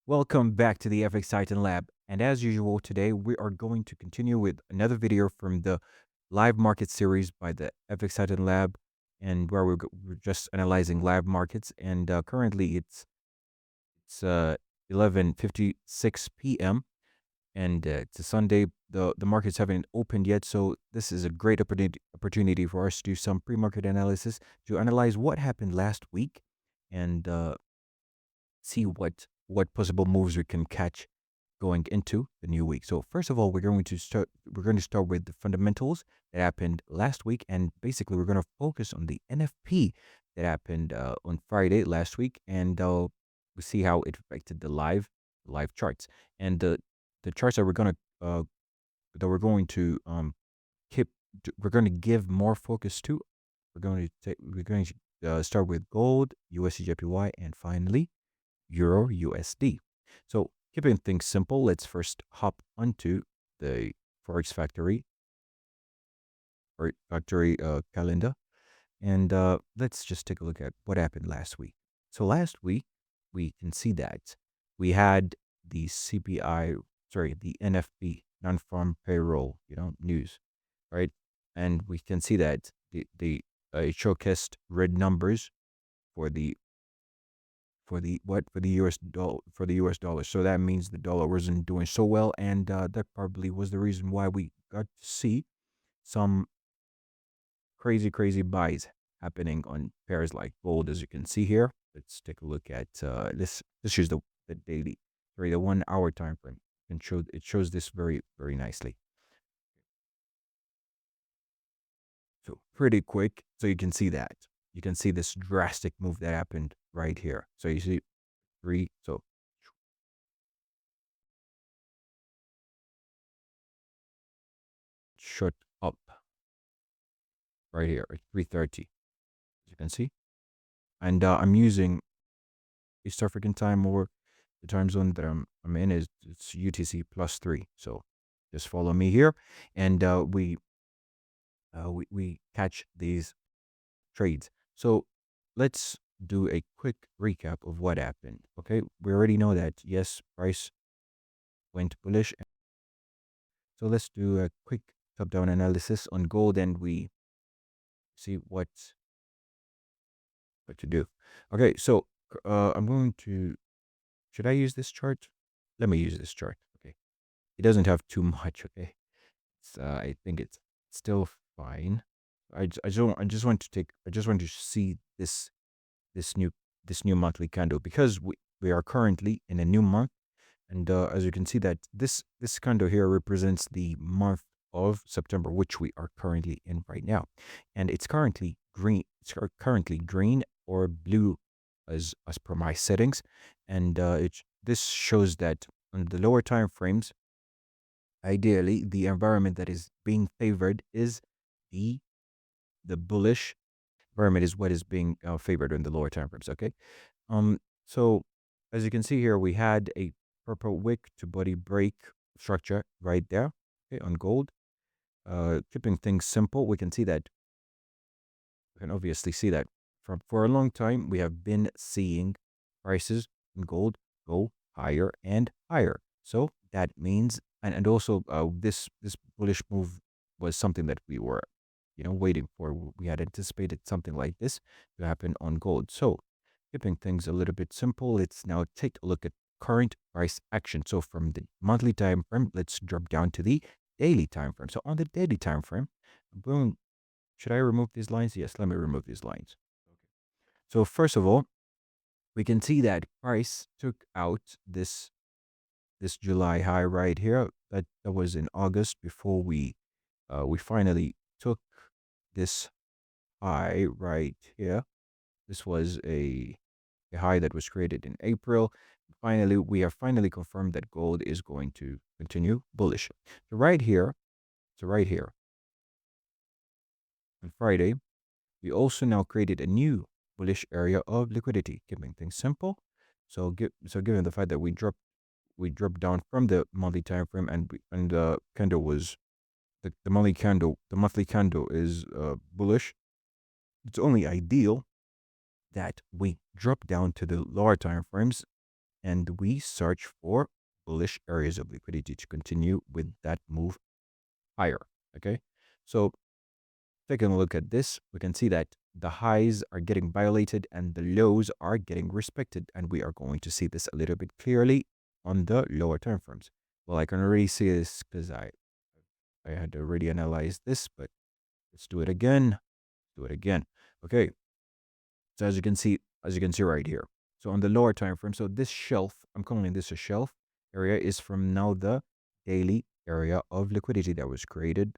Welcome back to the FX Titan Lab. And as usual, today we are going to continue with another video from the live market series by the FX Titan Lab, and where we're just analyzing live markets. And currently it's 11:56 p.m. and it's a Sunday. The markets haven't opened yet, so this is a great opportunity for us to do some pre-market analysis to analyze what happened last week and see what possible moves we can catch going into the new week. So first of all, we're going to start with the fundamentals that happened last week, and basically we're going to focus on the NFP that happened on Friday last week, and we see how it affected the live charts. And the charts that we're going to keep we're going to give more focus to. We're going to start with gold, USDJPY, and finally Euro USD. So keeping things simple, let's first hop onto the Forex Factory calendar, and let's just take a look at what happened last week. So last week, we can see that we had the CPI, sorry, the NFP, non-farm payroll, news, right? And we can see that the it showcased red numbers for the for the US dollar. So that means the dollar wasn't doing so well, and that probably was the reason why we got to see some crazy buys happening on pairs like gold, as you can see here. Let's take a look at this. This is the daily, sorry, the 1 hour time frame, and it shows this very nicely. So pretty quick. So you can see that. You can see this drastic move that happened right here. So you see three. So shut up right here at 3:30, as you can see. And I'm using East African time, or the time zone that I'm in is it's UTC +3. So just follow me here, and we catch these trades. So let's do a quick recap of what happened. Okay, we already know that yes, price went bullish. So let's do a quick top-down analysis on gold, and we see what to do. Okay, so I'm going to. Should I use this chart? Let me use this chart. Okay, it doesn't have too much. Okay, I think it's still fine. I just want to see this new this new monthly candle, because we are currently in a new month, and as you can see that this candle here represents the month of September, which we are currently in right now, and it's currently green. It's currently green or blue, as per my settings, and this shows that on the lower time frames, ideally the environment that is being favored is the the bullish environment is what is being favored in the lower time frames. Okay, so as you can see here, we had a purple wick to body break structure right there, okay, on gold. Keeping things simple, we can obviously see that for a long time we have been seeing prices in gold go higher and higher. So that means, and also this bullish move was something that we were, waiting for. We had anticipated something like this to happen on gold. So keeping things a little bit simple, let's now take a look at current price action. So from the monthly time frame, let's drop down to the daily time frame. So on the daily time frame, boom, should I remove these lines? Yes, let me remove these lines. Okay. So first of all, we can see that price took out this July high right here. That was in August, before we finally took this high right here. This was a high that was created in April. Finally, we have finally confirmed that gold is going to continue bullish. So right here on Friday, we also now created a new bullish area of liquidity, keeping things simple. So given the fact that we dropped down from the monthly time frame, and the candle was the monthly candle is bullish, it's only ideal that we drop down to the lower time frames and we search for bullish areas of liquidity to continue with that move higher. Okay, so taking a look at this, we can see that the highs are getting violated and the lows are getting respected, and we are going to see this a little bit clearly on the lower time frames. Well, I can already see this because I had already analyzed this, but let's do it again. Do it again. Okay, so as you can see right here. So on the lower time frame, so this shelf, I'm calling this a shelf area, is from now the daily area of liquidity that was created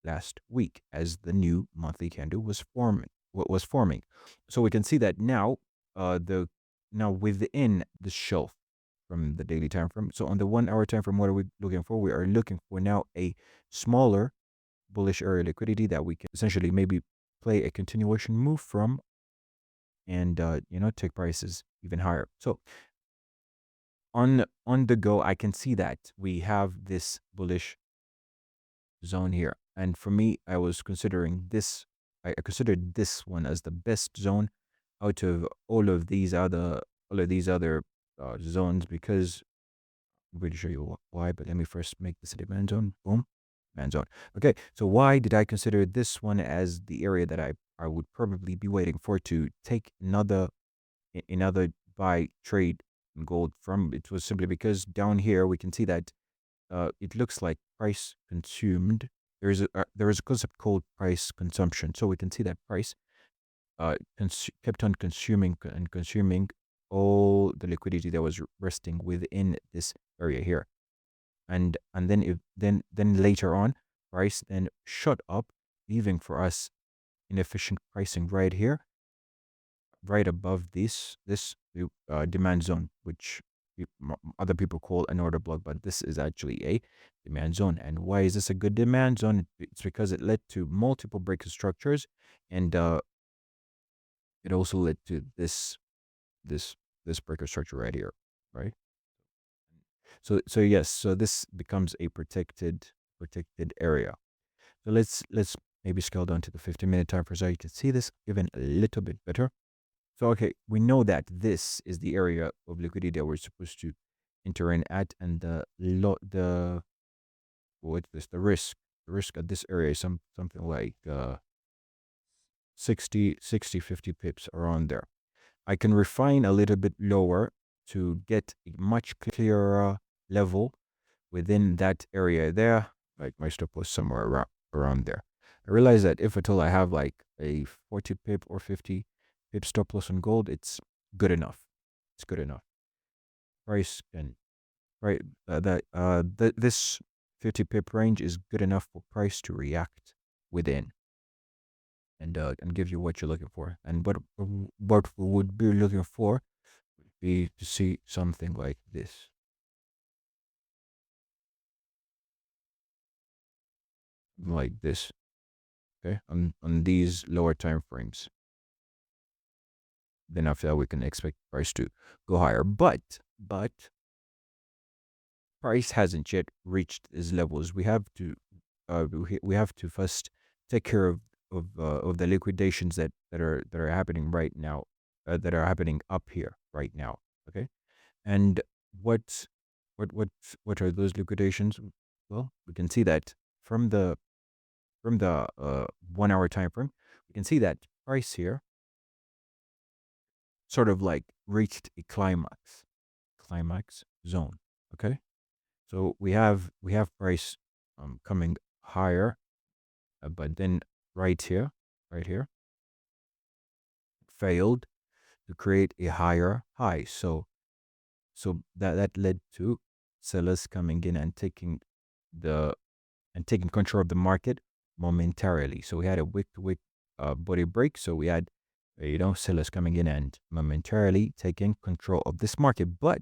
last week as the new monthly candle was forming. What was forming? So we can see that now, the now within the shelf from the daily time frame. So on the 1 hour time frame, what are we looking for? We are looking for now a smaller bullish area liquidity that we can essentially maybe play a continuation move from, and take prices even higher. So on the go, I can see that we have this bullish zone here, and for me, I was considering this. I considered this one as the best zone out of all of these other zones, because I'm going to show you why. But let me first make this a demand zone. Boom, demand zone. Okay, so why did I consider this one as the area that I would probably be waiting for to take another buy trade in gold from? It was simply because down here we can see that it looks like price consumed. There is a concept called price consumption. So we can see that price kept on consuming all the liquidity that was resting within this area here, and then then later on, price then shot up, leaving for us inefficient pricing right here, right above this demand zone, which other people call an order block, but this is actually a demand zone. And why is this a good demand zone? It's because it led to multiple breaker structures, and it also led to this this breaker structure right here, right? So yes, so this becomes a protected area. So let's maybe scale down to the 15-minute time frame so you can see this even a little bit better. So, okay, we know that this is the area of liquidity that we're supposed to enter in at, and what's this? The risk at this area is something like 50 pips around there. I can refine a little bit lower to get a much clearer level within that area there. Like my stop was somewhere around there. I realize that if at all I have like a 40 pip or 50 pip stop loss on gold, it's good enough. It's good enough. Price can right this 50 pip range is good enough for price to react within, and give you what you're looking for. And what we would be looking for would be to see something like this, like this. Okay, on these lower time frames. Then after that, we can expect price to go higher. But price hasn't yet reached these levels. We have to first take care of the liquidations that are happening right now, that are happening up here right now. Okay, and what what what what are those liquidations? Well, we can see that from the 1 hour time frame, we can see that price here sort of like reached a climax zone. Okay, so we have price coming higher, but then right here, right here, failed to create a higher high. So that led to sellers coming in and the taking control of the market momentarily. So we had a wick to wick body break. So we had sellers coming in and momentarily taking control of this market, but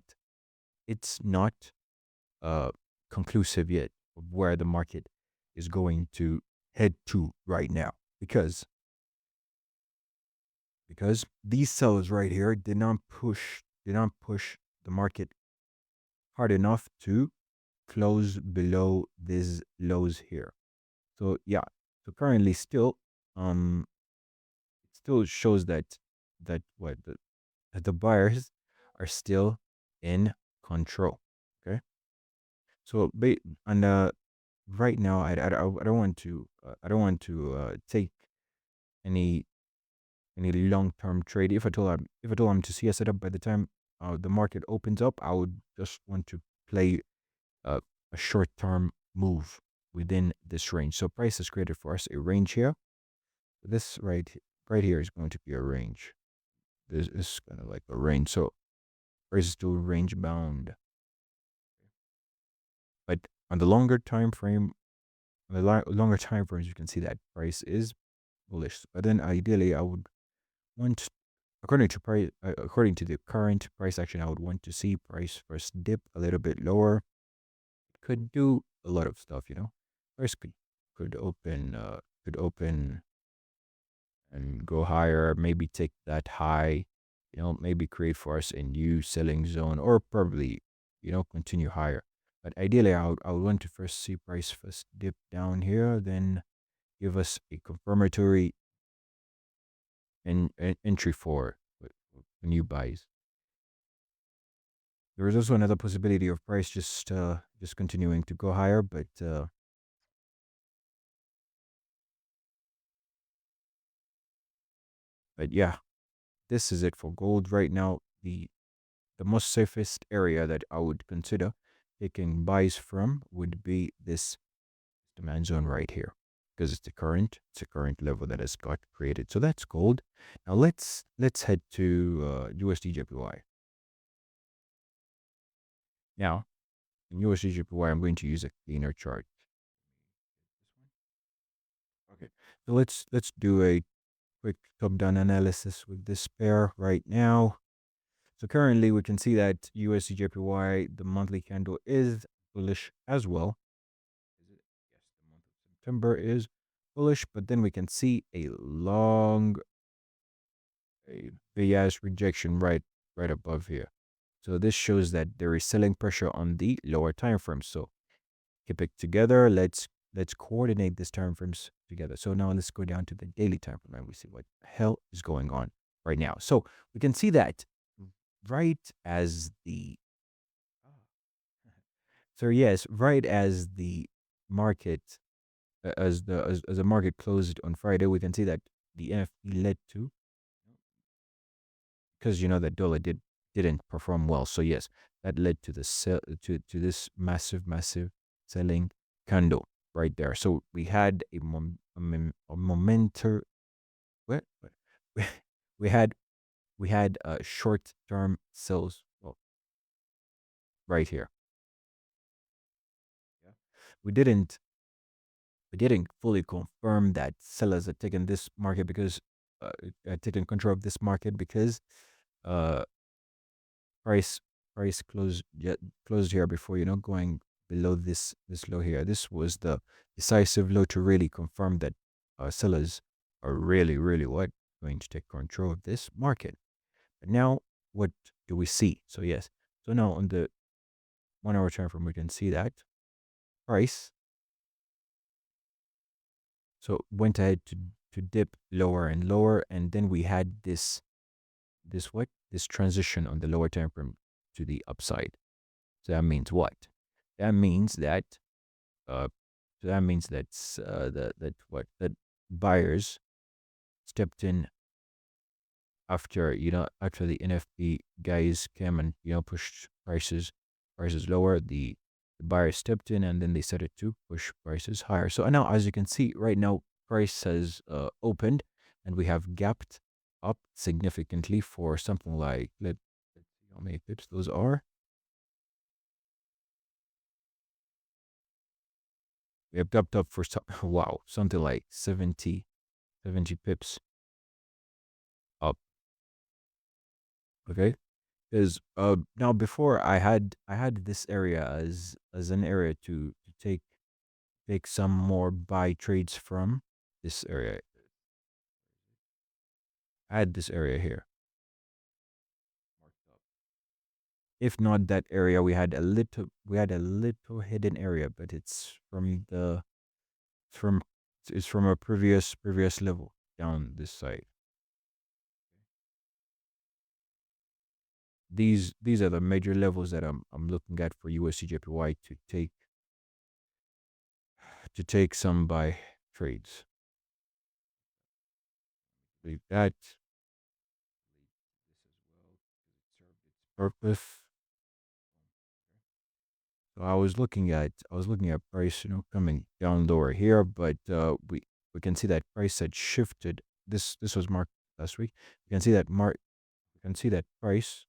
it's not uh, conclusive yet of where the market is going to head to right now, because these sellers right here did not push the market hard enough to close below these lows here. So yeah, so currently still it still shows that the buyers are still in control. Okay. So, and right now, I don't want to take any long term trade. If at all I'm to see a setup by the time the market opens up, I would just want to play uh, a short term move within this range. So price has created for us a range here. This right here is going to be a range. This is kind of like a range. So price is still range bound, but on the longer time frame, on the longer time frames, you can see that price is bullish. But then ideally, I would want, according to the current price action, I would want to see price first dip a little bit lower. Could do a lot of stuff, you know. Price could open and go higher, maybe take that high, you know, maybe create for us a new selling zone, or probably, you know, continue higher. But ideally, I would want to first see price first dip down here, then give us a confirmatory entry for new buys. There is also another possibility of price just continuing to go higher, but yeah, this is it for gold right now. The most safest area that I would consider taking buys from would be this demand zone right here, because it's a current level that has got created. So that's gold. Now let's head to USD JPY. Now in USD JPY, I'm going to use a cleaner chart. Okay, so let's do a quick top-down analysis with this pair right now. So currently we can see that USD JPY, the monthly candle is bullish as well. Is it? Yes, the month of September is bullish, but then we can see a big ass rejection right above here. So this shows that there is selling pressure on the lower time frames. So keep it together. Let's coordinate these time frames together. So now let's go down to the daily time frame and we see what the hell is going on right now. So we can see that right as the so yes, right as the market as the market closed on Friday, we can see that the NFP led to, because you know that dollar didn't perform well. So yes, that led to the sell to this massive selling candle right there. So we had a momentum. What? We had short term sales, well, right here. Yeah. We didn't we didn't fully confirm that sellers had taken this market because taken control of this market because uh price price closed here before, you know, going below this low here. This was the decisive low to really confirm that sellers are really what going to take control of this market. But now what do we see? So yes, so now on the 1 hour time frame we can see that price so went ahead to dip lower and lower, and then we had this transition on the lower time frame to the upside. So that means what? That means that uh that buyers stepped in after, you know, after the NFP guys came and, you know, pushed prices lower. The buyers stepped in and then they started to push prices higher. So now, as you can see right now, price has opened and we have gapped up significantly for something like, let's see how many pips those are. We have gapped up for some, wow, something like 70 pips up. Okay. Because now before I had this area as an area to take some more buy trades from. This area, I had this area here marked up. If not that area, we had a little hidden area, but from it's from a previous level down this side. these are the major levels that I'm looking at for USDJPY to take some buy trades. Leave that. Leave this as well because it served its purpose. So I was looking at price, coming down lower here, but we can see that price had shifted. This was marked last week. We can see that price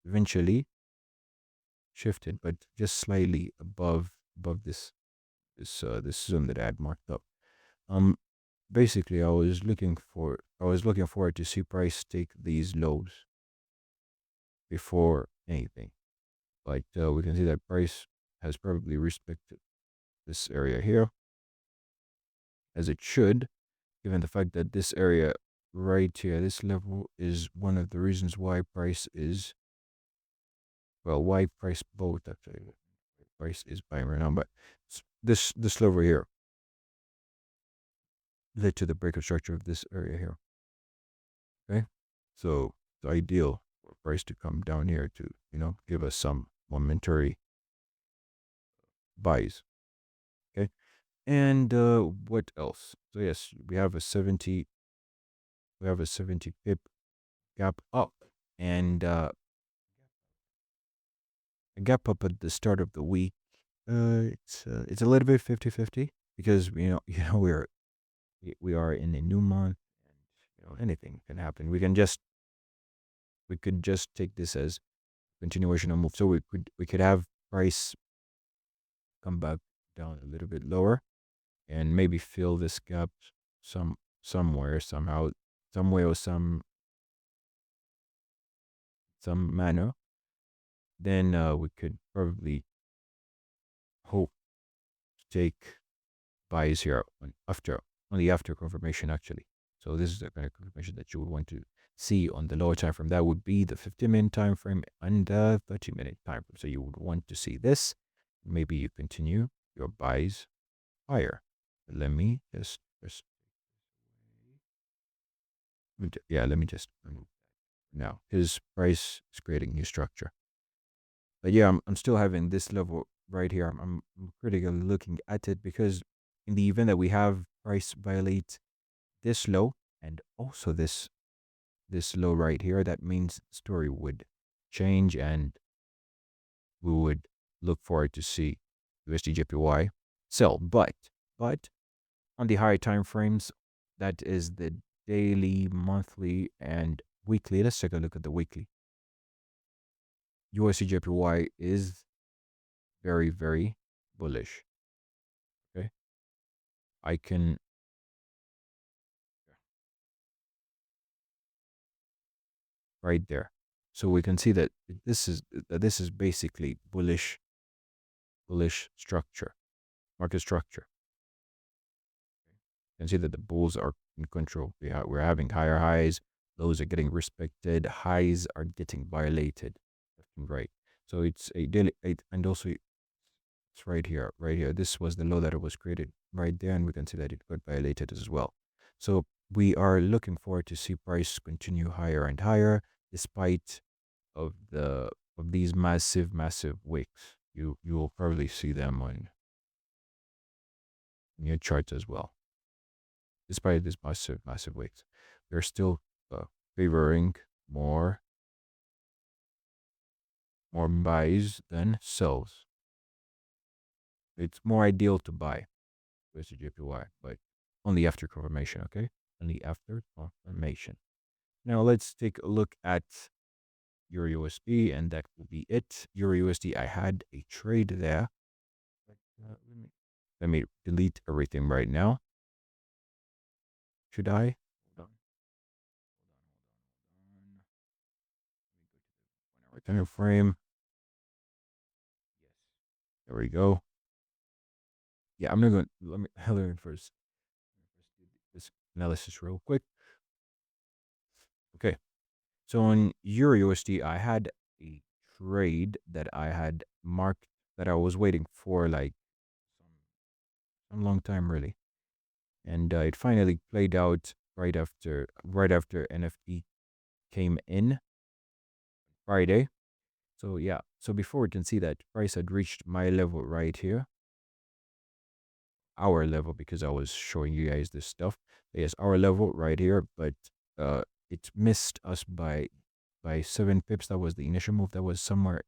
eventually shifted, but just slightly above this zone that I had marked up. Um, Basically, I was looking forward to see price take these lows before anything. But we can see that price has probably respected this area here, as it should, given the fact that this area right here, this level, is one of the reasons why price is, well, why price both actually. Price is buying right now, but this level here led to the breakout structure of this area here. Okay, so it's ideal for price to come down here to give us some momentary buys. Okay, and what else? So yes, we have a 70 pip gap up, and a gap up at the start of the week. It's a little bit 50-50 because we are in a new month, and anything can happen. We could just take this as continuation of move. So we could have price come back down a little bit lower and maybe fill this gap somewhere, somehow, some way, or some manner. Then we could probably hope to take buys here only after confirmation, actually. So this is the kind of confirmation that you would want to see on the lower time frame. That would be the 50-minute time frame and the 30-minute time frame. So you would want to see this. Maybe you continue your buys higher. Let me just yeah, let me just remove now. His price is creating new structure. But yeah, I'm still having this level right here. I'm critically looking at it because in the event that we have price violate this low and also this low right here, that means the story would change, and we would look forward to see USDJPY sell. But on the higher time frames, that is the daily, monthly, and weekly. Let's take a look at the weekly. USDJPY is very, very bullish. Okay, I can right there. So we can see that this is basically bullish structure, market structure. You can see that the bulls are in control. We're having higher highs, lows are getting respected, highs are getting violated left and right. So it's a daily, and also it's right here, right here. This was the low that it was created right there, and we can see that it got violated as well. So we are looking forward to see price continue higher and higher, despite of these massive wicks. You will probably see them on your charts as well. Despite these massive wicks, they're still uh, favoring more buys than sells. It's more ideal to buy with the JPY, but only after confirmation, okay? Only after confirmation. Now let's take a look at Euro USD, and that will be it. Euro USD, I had a trade there. Let me delete everything right now. Should I? Hold on. Let me go to the 1 hour time frame. Yes. There we go. Yeah, I'm not going. Let me learn first. Do this analysis real quick. Okay. So on Euro USD, I had a trade that I had marked that I was waiting for like some long time, really, and it finally played out right after NFP came in Friday. So yeah, so before we can see that price had reached my level right here, our level, because I was showing you guys this stuff. Yes, our level right here, but uh it missed us by 7 pips. That was the initial move. That was somewhere,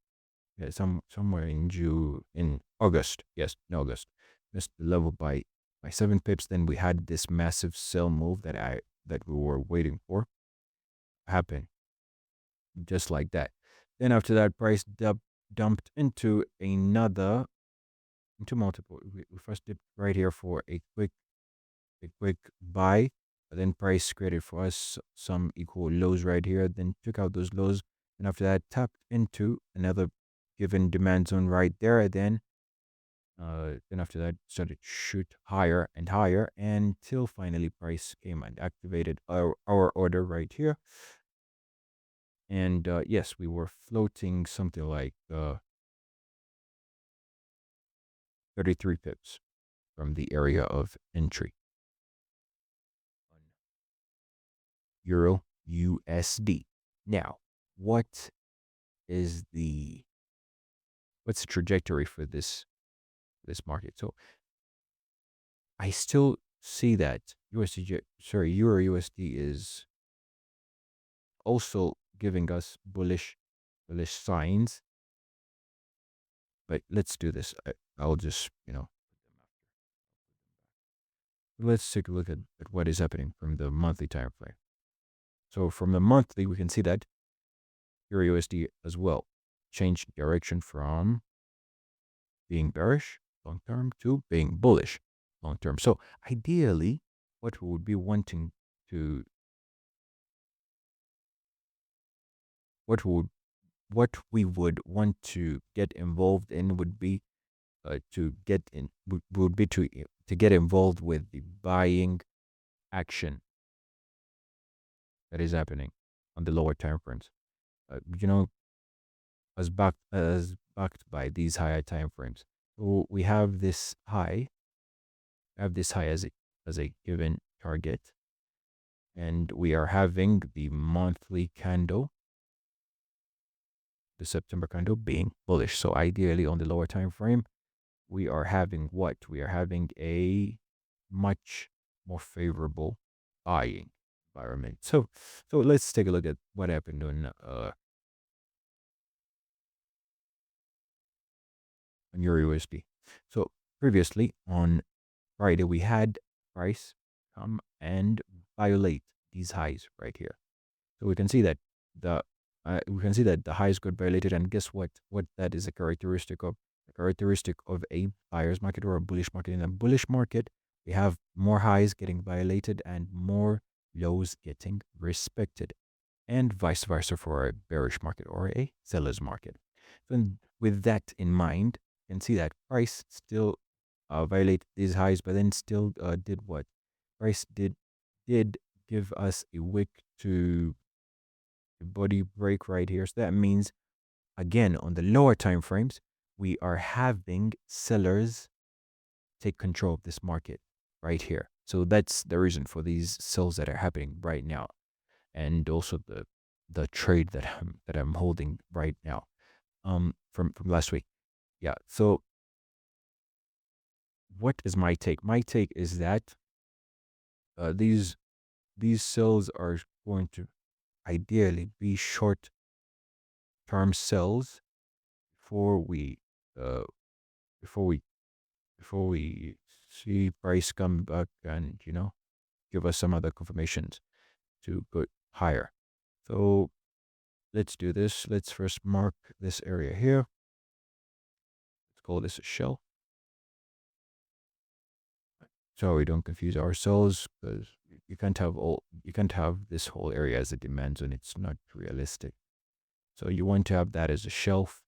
yeah, somewhere in August. Yes, in August. Missed the level by 7 pips. Then we had this massive sell move that we were waiting for happen, just like that. Then after that, price dumped into multiple. We first dipped right here for a quick buy. But then price created for us some equal lows right here. Then took out those lows, and after that tapped into another given demand zone right there. Then after that started to shoot higher and higher until finally price came and activated our order right here. And yes, we were floating something like 33 pips from the area of entry on Euro USD. Now, what is the what's the trajectory for this market? So I still see that Euro USD is also giving us bullish signs. But let's do this. I'll just, let's take a look at what is happening from the monthly time frame. So from the monthly, we can see that Euro USD as well changed direction from being bearish long term to being bullish long term. So ideally, what we would be wanting to what would what we would want to get involved in would be to get in would be to get involved with the buying action that is happening on the lower time frames. You know, as backed by these higher time frames. So we have this high, as a given target, and we are having the monthly candle, the September candle, being bullish. So ideally on the lower time frame, we are having what? We are having a much more favorable buying environment. So let's take a look at what happened on Euro USD. So previously on Friday, we had price come and violate these highs right here. So the we can see that the highs got violated, and guess what? What that is a characteristic of? A characteristic of a buyer's market or a bullish market. In a bullish market, we have more highs getting violated and more lows getting respected, and vice versa for a bearish market or a seller's market. So with that in mind, you can see that price still violated these highs, but then still did what? Price did give us a wick to a body break right here. So that means, again, on the lower time frames, we are having sellers take control of this market right here. So that's the reason for these sells that are happening right now, and also the trade that I'm holding right now, from last week. Yeah. So what is my take? My take is that these sells are going to ideally be short term sells before we uh before we before we see price come back and give us some other confirmations to go higher. So let's do this. Let's first mark this area here. Let's call this a shell, so we don't confuse ourselves, because you can't have this whole area as a demand zone. It's not realistic. So you want to have that as a shelf,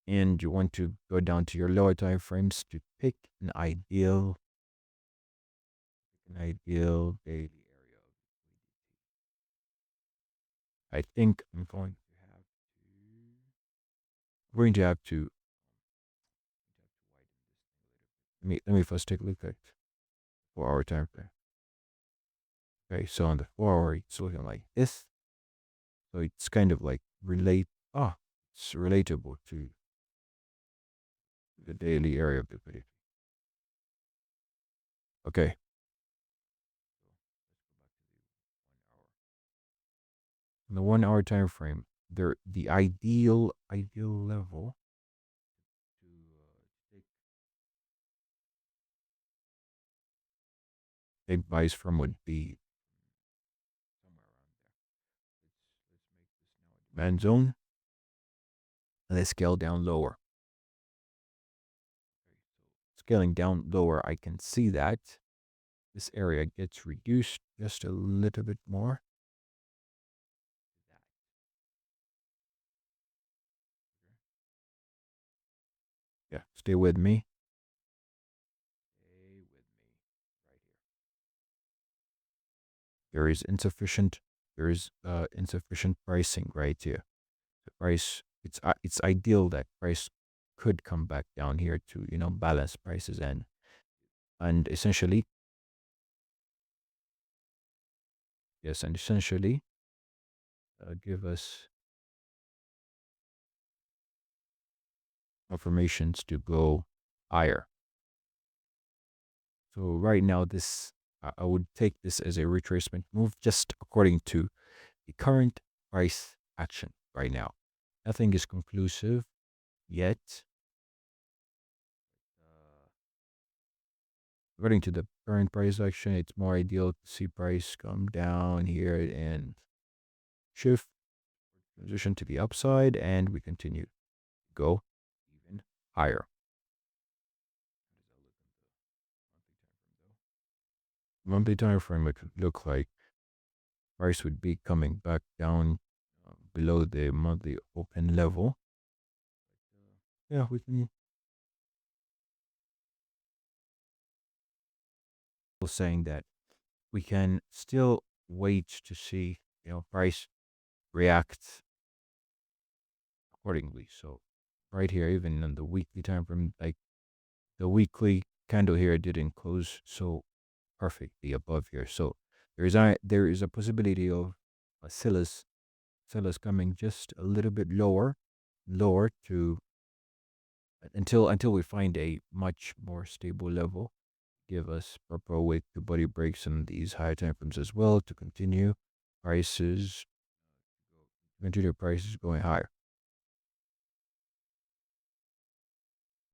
and you want to go down to your lower time frames to pick an ideal daily area. I think I'm going to have to let me first take a look at 4 hour time frame. Okay, so on the 4 hour, it's looking like this. So it's kind of like Ah, it's relatable to the daily area of liquidity. Okay. In the 1 hour time frame, the ideal level to take advice from would be somewhere around there. Let's make this now a demand zone. Let's scale down lower. Okay, so scaling down lower, I can see that this area gets reduced just a little bit more. Yeah, stay with me. Stay with me right here. There is insufficient pricing right here. The price, it's ideal that price could come back down here to balance prices and essentially yes, and essentially give us affirmations to go higher. So right now, I would take this as a retracement move, just according to the current price action right now. Nothing is conclusive yet. Uh, According to the current price action, it's more ideal to see price come down here and shift position to the upside, and we continue to go even higher. Monthly time frame would look like price would be coming back down below the monthly open level. Yeah, we can saying that we can still wait to see price react accordingly. So right here, even on the weekly time frame, like the weekly candle here didn't close so perfectly above here. So there is a possibility of sellers coming just a little bit lower to until we find a much more stable level. Give us proper weight to body breaks on these higher time frames as well to continue prices going higher.